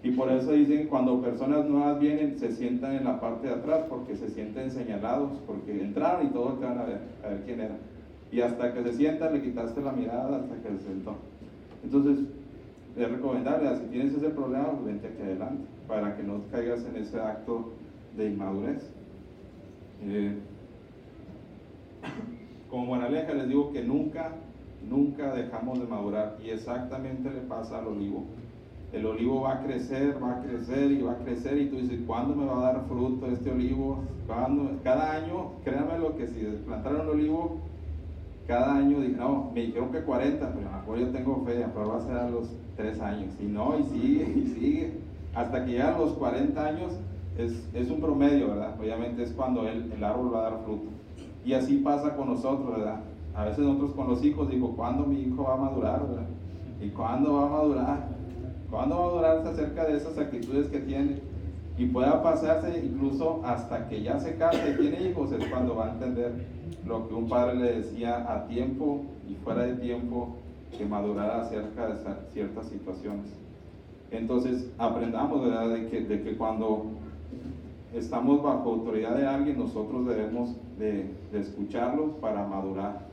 Y por eso dicen, cuando personas nuevas vienen, se sientan en la parte de atrás, porque se sienten señalados, porque entraron y todos te van a ver quién era. Y hasta que se sienta, le quitaste la mirada hasta que se sentó. Entonces, es recomendable, si tienes ese problema, pues vente aquí adelante, para que no caigas en ese acto de inmadurez. Como moraleja les digo que nunca dejamos de madurar, y exactamente le pasa al olivo. El olivo va a crecer y va a crecer, y tú dices, ¿cuándo me va a dar fruto este olivo? ¿Cuándo? Cada año, créanme lo que si plantaron un olivo, cada año dije, no, me dijeron que 40, pero mejor yo tengo fe, pero va a ser a los 3 años, y no, y sigue, hasta que llega a los 40 años, es un promedio, ¿verdad? Obviamente es cuando el árbol va a dar fruto. Y así pasa con nosotros, ¿verdad? A veces nosotros con los hijos, digo, ¿cuándo mi hijo va a madurar, verdad? ¿Y cuándo va a madurar? ¿Cuándo va a madurarse acerca de esas actitudes que tiene? Y pueda pasarse incluso hasta que ya se case y tiene hijos, es cuando va a entender lo que un padre le decía a tiempo y fuera de tiempo, que madurara acerca de ciertas situaciones. Entonces, aprendamos, ¿verdad?, de que cuando estamos bajo autoridad de alguien, nosotros debemos de escucharlo para madurar.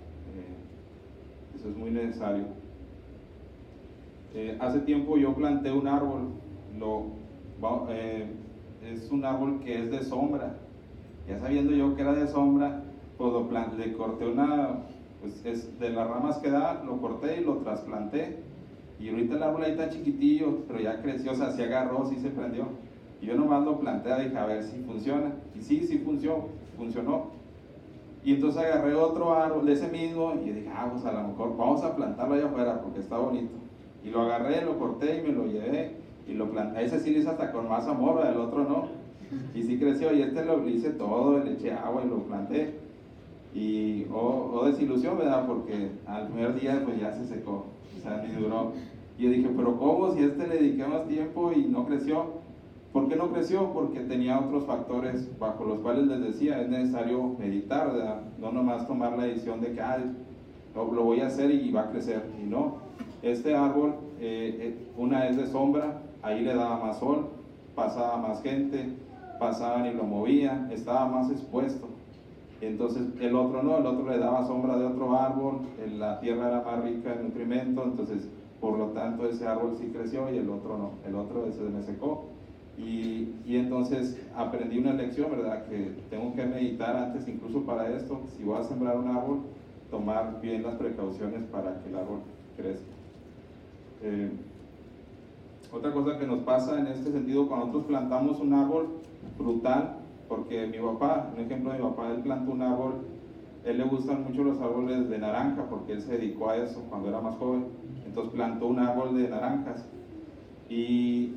Eso es muy necesario. Hace tiempo yo planté un árbol, es un árbol que es de sombra. Ya sabiendo yo que era de sombra, pues le corté es de las ramas que da, lo corté y lo trasplanté. Y ahorita el árbol ahí está chiquitillo, pero ya creció, o sea, se agarró, sí se prendió. Y yo nomás lo planté, dije, a ver si funciona. Y sí funcionó. Y entonces agarré otro árbol de ese mismo y dije, pues a lo mejor vamos a plantarlo allá afuera porque está bonito. Y lo agarré, lo corté y me lo llevé y lo planté. A ese sí lo hice hasta con más amor, el otro no. Y sí creció, y lo hice todo, le eché agua y lo planté. Y desilusión, ¿verdad? Porque al primer día pues ya se secó, o sea, ni duró. Y yo dije, pero ¿cómo? Si le dediqué más tiempo y no creció. ¿Por qué no creció? Porque tenía otros factores bajo los cuales les decía, es necesario meditar, ¿verdad? No nomás tomar la decisión de que lo voy a hacer y va a crecer. Y no, este árbol, una es de sombra, ahí le daba más sol, pasaba más gente, pasaban y lo movían, estaba más expuesto. Entonces el otro no, el otro le daba sombra de otro árbol, la tierra era más rica en nutrimento, entonces por lo tanto ese árbol sí creció y el otro no, el otro se me secó. Y entonces aprendí una lección, ¿verdad? Que tengo que meditar antes, incluso para esto, si voy a sembrar un árbol, tomar bien las precauciones para que el árbol crezca. Otra cosa que nos pasa en este sentido, cuando nosotros plantamos un árbol frutal, porque mi papá, un ejemplo de mi papá, él plantó un árbol, él le gustan mucho los árboles de naranja, porque él se dedicó a eso cuando era más joven, entonces plantó un árbol de naranjas, y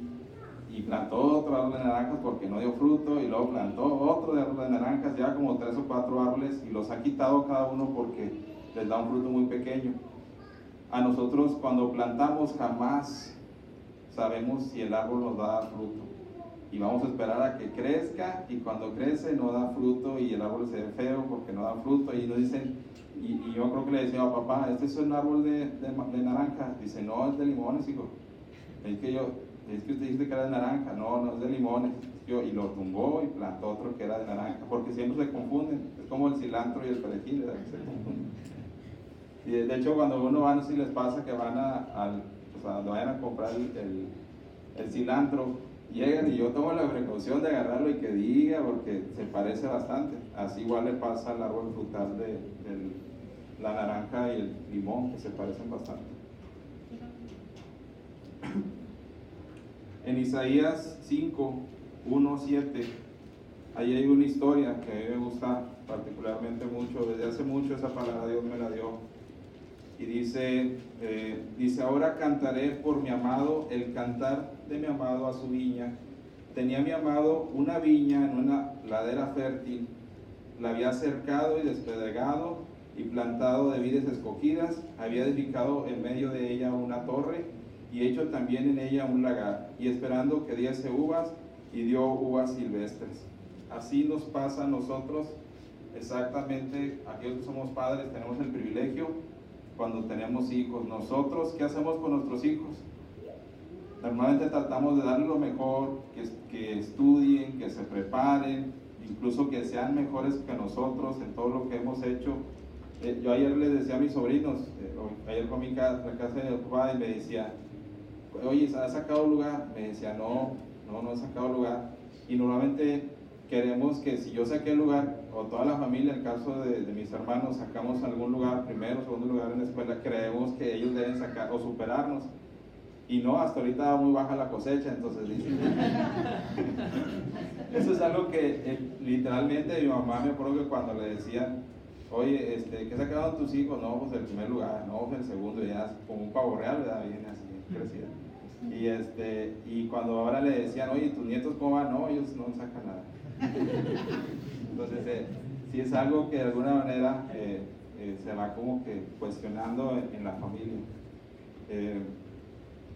plantó otro árbol de naranjas porque no dio fruto, y luego plantó otro de árbol de naranjas, ya como 3 o 4 árboles, y los ha quitado cada uno porque les da un fruto muy pequeño. A nosotros cuando plantamos jamás sabemos si el árbol nos va a dar fruto, y vamos a esperar a que crezca, y cuando crece no da fruto y el árbol se ve feo porque no da fruto, y nos dicen, y yo creo que le decía a papá, este es un árbol de naranja, dice, no, es de limones, hijo. Es que usted dice que era de naranja, no es de limones. Y lo tumbó y plantó otro que era de naranja, porque siempre se confunden, es como el cilantro y el perejil, ¿verdad? Se confunden. Y de hecho cuando uno va, no sé si les pasa que van donde vayan a comprar el cilantro, llegan y yo tomo la precaución de agarrarlo y que diga, porque se parece bastante. Así igual le pasa al árbol frutal de la naranja y el limón, que se parecen bastante. En Isaías 5, 1, 7, ahí hay una historia que a mí me gusta particularmente mucho. Desde hace mucho esa palabra Dios me la dio. Y dice, ahora cantaré por mi amado, el cantar de mi amado a su viña. Tenía mi amado una viña en una ladera fértil, la había cercado y despedregado y plantado de vides escogidas, había edificado en medio de ella una torre y hecho también en ella un lagar, y esperando que diese uvas, y dio uvas silvestres. Así nos pasa a nosotros, exactamente, aquellos que somos padres tenemos el privilegio cuando tenemos hijos. Nosotros, ¿qué hacemos con nuestros hijos? normalmente tratamos de darles lo mejor, que estudien, que se preparen, incluso que sean mejores que nosotros en todo lo que hemos hecho. Yo ayer les decía a mis sobrinos, ayer fue a la casa de mi papá y me decía, oye, ¿has sacado lugar? Me decía, no he sacado lugar. Y normalmente queremos que si yo saqué el lugar, o toda la familia, en el caso de mis hermanos, sacamos algún lugar, primero o segundo lugar en la escuela, creemos que ellos deben sacar o superarnos. Y no, hasta ahorita va muy baja la cosecha, entonces dicen. Eso es algo que literalmente mi mamá, me acuerdo que cuando le decían, oye, ¿qué sacaron tus hijos? No, pues el primer lugar, no, pues el segundo, ya como un pavo real, ¿verdad? Viene así, crecida. Y cuando ahora le decían, oye, ¿tus nietos cómo van? No, ellos no sacan nada. Entonces, sí es algo que de alguna manera se va como que cuestionando en la familia.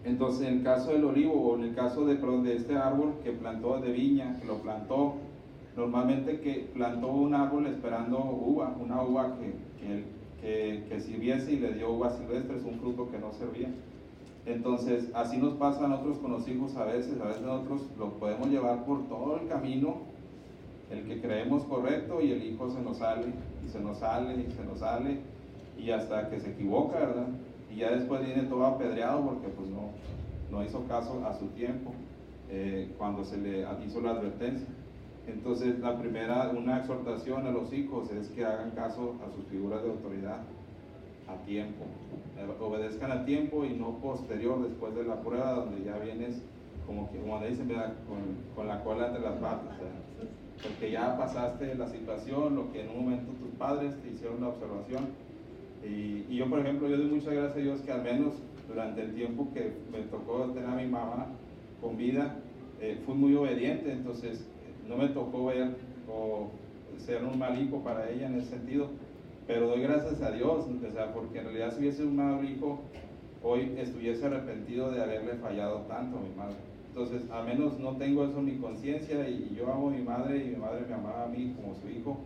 Entonces, en el caso del olivo, o en el caso de este árbol que plantó de viña, que lo plantó, normalmente que plantó un árbol esperando una uva que sirviese, y le dio uvas silvestres, un fruto que no servía. Entonces, así nos pasa a nosotros con los hijos a veces nosotros los podemos llevar por todo el camino, el que creemos correcto, y el hijo se nos sale, y se nos sale, y se nos sale, y hasta que se equivoca, ¿verdad? Y ya después viene todo apedreado porque pues no hizo caso a su tiempo, cuando se le hizo la advertencia. Entonces, una exhortación a los hijos es que hagan caso a sus figuras de autoridad a tiempo, obedezcan a tiempo y no posterior, después de la prueba, donde ya vienes como dicen, con la cola entre las patas, porque ya pasaste la situación, lo que en un momento tus padres te hicieron la observación. Y yo, por ejemplo, yo doy muchas gracias a Dios que al menos durante el tiempo que me tocó tener a mi mamá con vida, fui muy obediente. Entonces no me tocó ver o ser un mal hijo para ella en ese sentido, pero doy gracias a Dios, porque en realidad si hubiese un mal hijo, hoy estuviese arrepentido de haberle fallado tanto a mi madre. Entonces, al menos no tengo eso en mi conciencia, y yo amo a mi madre, y mi madre me amaba a mí como su hijo,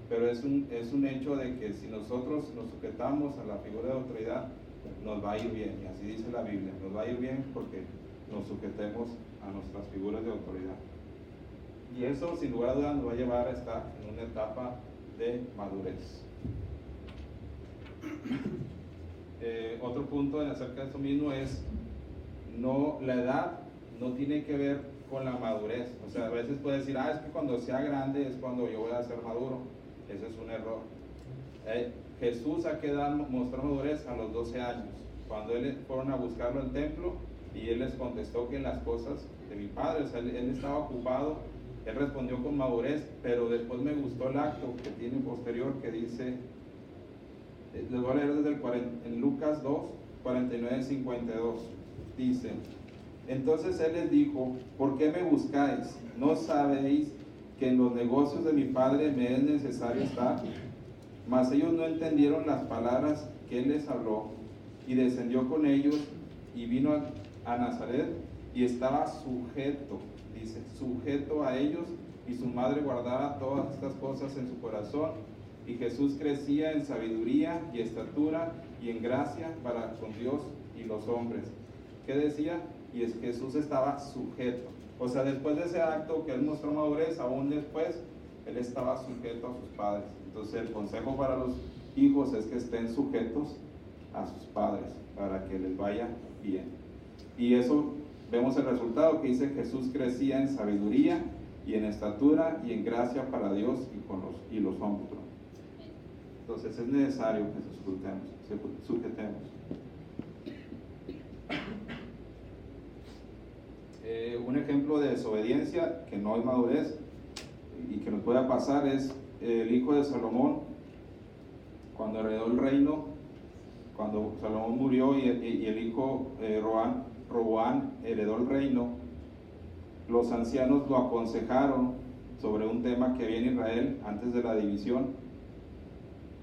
pero es un hecho de que si nosotros nos sujetamos a la figura de autoridad, nos va a ir bien, y así dice la Biblia, nos va a ir bien porque nos sujetemos a nuestras figuras de autoridad. Y eso, sin lugar a dudas, nos va a llevar a estar en una etapa de madurez. Otro punto acerca de eso mismo es, la edad no tiene que ver con la madurez. O sea, a veces puede decir, es que cuando sea grande es cuando yo voy a ser maduro. Ese es un error. Jesús, ¿a qué edad mostró madurez? A los 12 años, cuando fueron a buscarlo al templo, y él les contestó que en las cosas de mi Padre, o sea, él estaba ocupado, él respondió con madurez. Pero después me gustó el acto que tiene posterior, que dice, les voy a leer en Lucas 2, 49-52, dice, entonces él les dijo, ¿por qué me buscáis? ¿No sabéis que en los negocios de mi Padre me es necesario estar? Mas ellos no entendieron las palabras que él les habló, y descendió con ellos y vino a Nazaret, y estaba sujeto a ellos, y su madre guardaba todas estas cosas en su corazón. Y Jesús crecía en sabiduría y estatura y en gracia para con Dios y los hombres. ¿Qué decía? Y es que Jesús estaba sujeto. O sea, después de ese acto que él mostró madurez, aún después, él estaba sujeto a sus padres. Entonces el consejo para los hijos es que estén sujetos a sus padres, para que les vaya bien. Y eso, vemos el resultado que dice, Jesús crecía en sabiduría y en estatura y en gracia para Dios y los hombres. Entonces es necesario que nos sujetemos. Un ejemplo de desobediencia, que no es madurez, y que nos pueda pasar, es el hijo de Salomón, cuando heredó el reino. Cuando Salomón murió y el hijo Roboam heredó el reino, los ancianos lo aconsejaron sobre un tema que había en Israel antes de la división.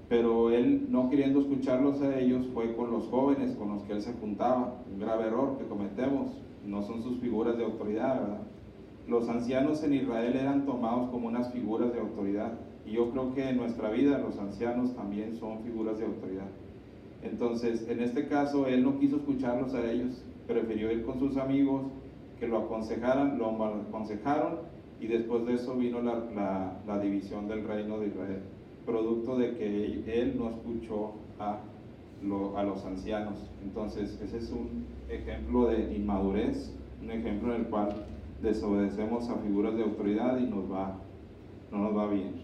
Pero él, no queriendo escucharlos a ellos, fue con los jóvenes con los que él se juntaba. Un grave error que cometemos, no son sus figuras de autoridad, ¿verdad? Los ancianos en Israel eran tomados como unas figuras de autoridad, y yo creo que en nuestra vida los ancianos también son figuras de autoridad. Entonces, en este caso, él no quiso escucharlos a ellos, prefirió ir con sus amigos que lo aconsejaran, lo mal aconsejaron, y después de eso vino la división del reino de Israel, producto de que él no escuchó a los ancianos. Entonces ese es un ejemplo de inmadurez, un ejemplo en el cual desobedecemos a figuras de autoridad y no nos va bien.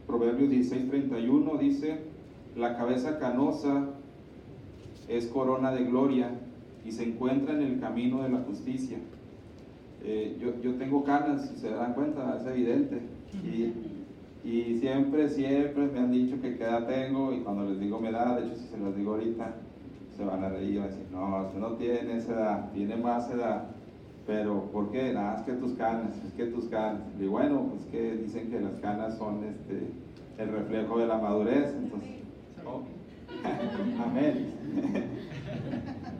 Proverbios 16:31 dice: la cabeza canosa es corona de gloria y se encuentra en el camino de la justicia. Yo tengo canas, si se dan cuenta, es evidente, y siempre me han dicho que qué edad tengo, y cuando les digo mi edad, de hecho si se los digo ahorita se van a reír y van a decir: no, usted no tiene esa edad, tiene más edad. Pero ¿por qué? Nada, es que tus canas. Y bueno, pues que dicen que las canas son el reflejo de la madurez. Entonces, amén.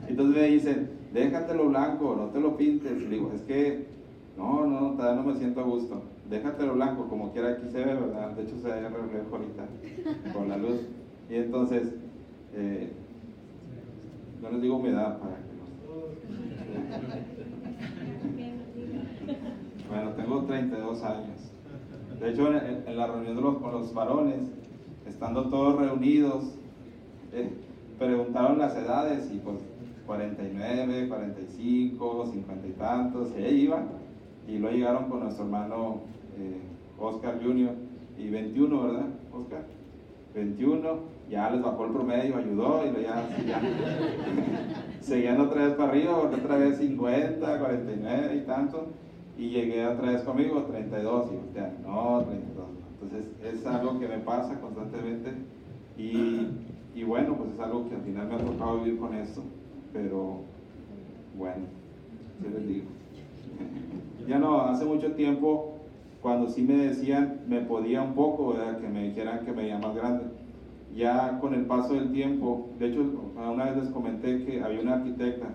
Entonces me dicen: déjatelo blanco, no te lo pintes. Y digo: es que no, todavía no me siento a gusto. Déjatelo blanco, como quiera aquí se ve, ¿verdad? De hecho se ve el reflejo ahorita con la luz. Y entonces no les digo mi edad para que bueno, tengo 32 años. De hecho, en la reunión con los varones, estando todos reunidos, preguntaron las edades, y pues 49, 45, 50 y tantos, y ahí iban. Y luego llegaron con nuestro hermano Oscar Jr. y 21, ¿verdad, Oscar? 21, ya les bajó el promedio, ayudó, y luego ya seguían otra vez para arriba, otra vez 50, 49 y tanto, y llegué otra vez conmigo, 32, y usted, no, 32. Entonces es algo que me pasa constantemente, y bueno, pues es algo que al final me ha tocado vivir con esto, pero bueno, ¿qué les digo? Ya no, hace mucho tiempo, cuando sí me decían, me podía un poco, ¿verdad?, que me dijeran que me veía más grande. Ya con el paso del tiempo, de hecho una vez les comenté que había una arquitecta,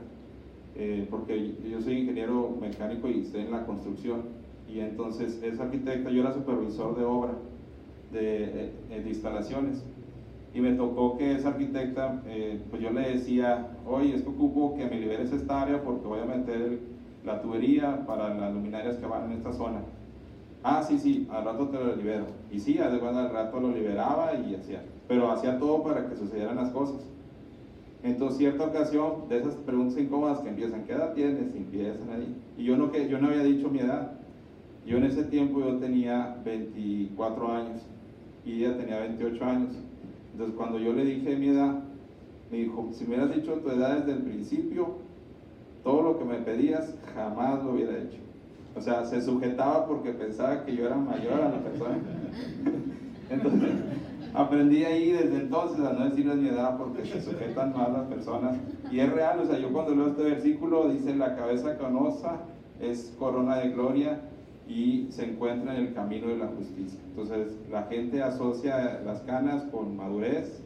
porque yo soy ingeniero mecánico y estoy en la construcción, y entonces esa arquitecta, yo era supervisor de obra, de instalaciones, y me tocó que esa arquitecta, pues yo le decía: oye, es que ocupo que me liberes esta área porque voy a meter la tubería para las luminarias que van en esta zona. Ah, sí, al rato te lo libero. Y sí, al rato lo liberaba y hacía, pero hacía todo para que sucedieran las cosas. Entonces, cierta ocasión, de esas preguntas incómodas que empiezan: ¿qué edad tienes? Y empiezan ahí. Y yo no había dicho mi edad. Yo en ese tiempo yo tenía 24 años y ella tenía 28 años. Entonces, cuando yo le dije mi edad, me dijo: si me hubieras dicho tu edad desde el principio, todo lo que me pedías jamás lo hubiera hecho. O sea, se sujetaba porque pensaba que yo era mayor a la persona. Entonces, aprendí ahí desde entonces a no decirles mi edad porque se sujetan más las personas. Y es real, o sea, yo cuando leo este versículo, dice: la cabeza canosa es corona de gloria y se encuentra en el camino de la justicia. Entonces, la gente asocia las canas con madurez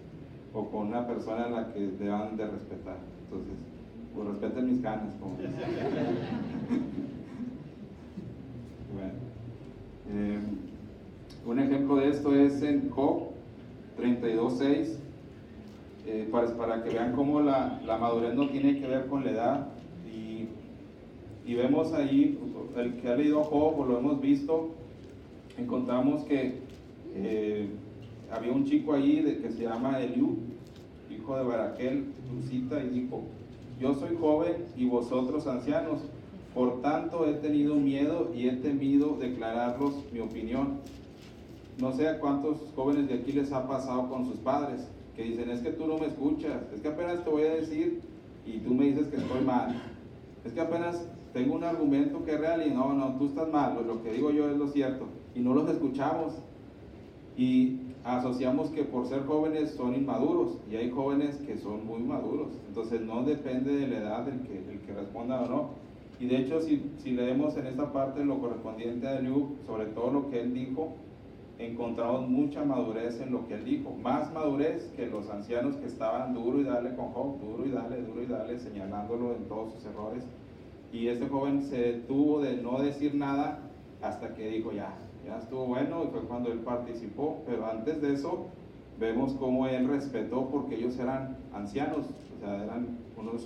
o con una persona a la que deban de respetar. Entonces, pues respeten mis canas, como bueno, un ejemplo de esto es en Job 32:6, para que vean cómo la madurez no tiene que ver con la edad, y vemos ahí, el que ha leído Job o lo hemos visto, encontramos que había un chico ahí que se llama Eliú, hijo de Baraquel, Lucita, y dijo: yo soy joven y vosotros ancianos, por tanto he tenido miedo y he temido declararos mi opinión. No sé a cuántos jóvenes de aquí les ha pasado con sus padres, que dicen: es que tú no me escuchas, es que apenas te voy a decir y tú me dices que estoy mal, es que apenas tengo un argumento que es real y no, tú estás mal, lo que digo yo es lo cierto, y no los escuchamos, y asociamos que por ser jóvenes son inmaduros, y hay jóvenes que son muy maduros. Entonces no depende de la edad el que responda o no. Y de hecho, si leemos en esta parte lo correspondiente a Eliú, sobre todo lo que él dijo, encontramos mucha madurez en lo que él dijo, más madurez que los ancianos que estaban duro y dale con Job, duro y dale, señalándolo en todos sus errores. Y este joven se detuvo de no decir nada hasta que dijo: ya estuvo bueno, y fue cuando él participó. Pero antes de eso, vemos cómo él respetó, porque ellos eran ancianos, o sea, eran unos